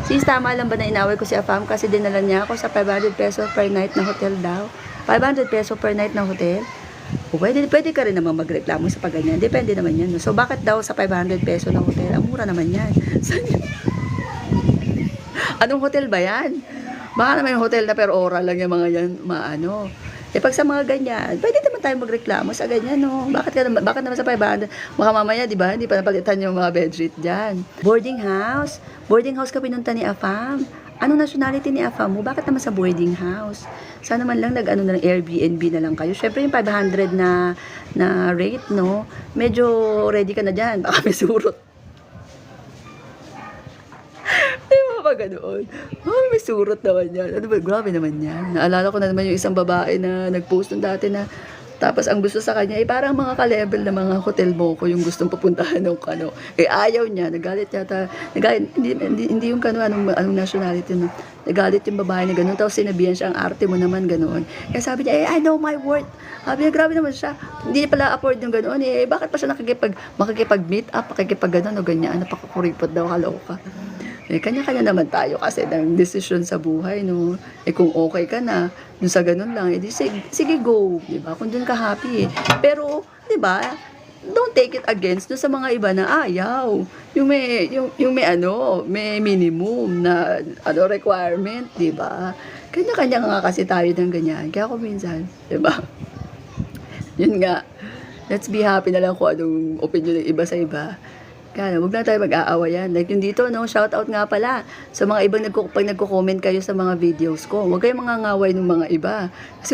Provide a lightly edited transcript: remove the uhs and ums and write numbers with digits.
Sis, tama lang ba na inaway ko si Afam kasi dinala niya ako sa 500 pesos per night na hotel daw? 500 pesos per night na hotel? O pwede ka rin naman magreklamo sa pagganyan. Depende naman yan. No? So, bakit daw sa 500 pesos na hotel? Ang mura naman yan. Anong hotel ba yan? Baka naman yung hotel na per oral lang yung mga yan, maano. Eh pag sa mga ganyan, pwede naman tayo magreklamo sa ganyan, no? Bakit naman sa 500? Baka mamaya, di ba, hindi pa napalitan yung mga bedsheet dyan. Boarding house? Boarding house ka pinunta ni Afam. Anong nationality ni Afam mo? Bakit naman sa boarding house? Sana man lang nag-ano na ng Airbnb na lang kayo. Syempre yung 500 na rate, no? Medyo ready ka na dyan. Baka may surot. Pa ganoon. Oh, may surot naman yan. Ano ba? Grabe naman yan. Naalala ko na naman yung isang babae na nag-post nung dati na tapos ang gusto sa kanya, parang mga ka-level na mga hotel mo ko yung gustong pupuntahan ng kano. Ayaw niya, nagalit yata. Hindi yung kano, anong nationality no. Nagalit yung babae na gano'n. Tapos sinabihan siya, ang arte mo naman gano'n. Kaya sabi niya, I know my worth. Sabi niya, grabe naman siya. Hindi niya pala afford yung gano'n. Bakit pa siya makikipag-meet up, makikipag-gano'n o ganyan. Napakakuripot daw, kaloka. Kanya-kanya naman tayo kasi ng desisyon sa buhay, no? Kung okay ka na, dun sa ganun lang, sige go, di ba? Kung dun ka happy, Pero, di ba, don't take it against dun sa mga iba na ayaw. Yung may minimum na, requirement, di ba? Kanya-kanya nga kasi tayo ng ganyan. Kaya ako minsan, di ba? Yun nga, let's be happy na lang kung anong opinion ng iba sa iba. Kaya wag na tayo mag-aawayan. Like yung dito, no, shout out nga pala sa mga ibang pag nagko-comment kayo sa mga videos ko. Huwag kayong mangangaway ng mga iba. Kasi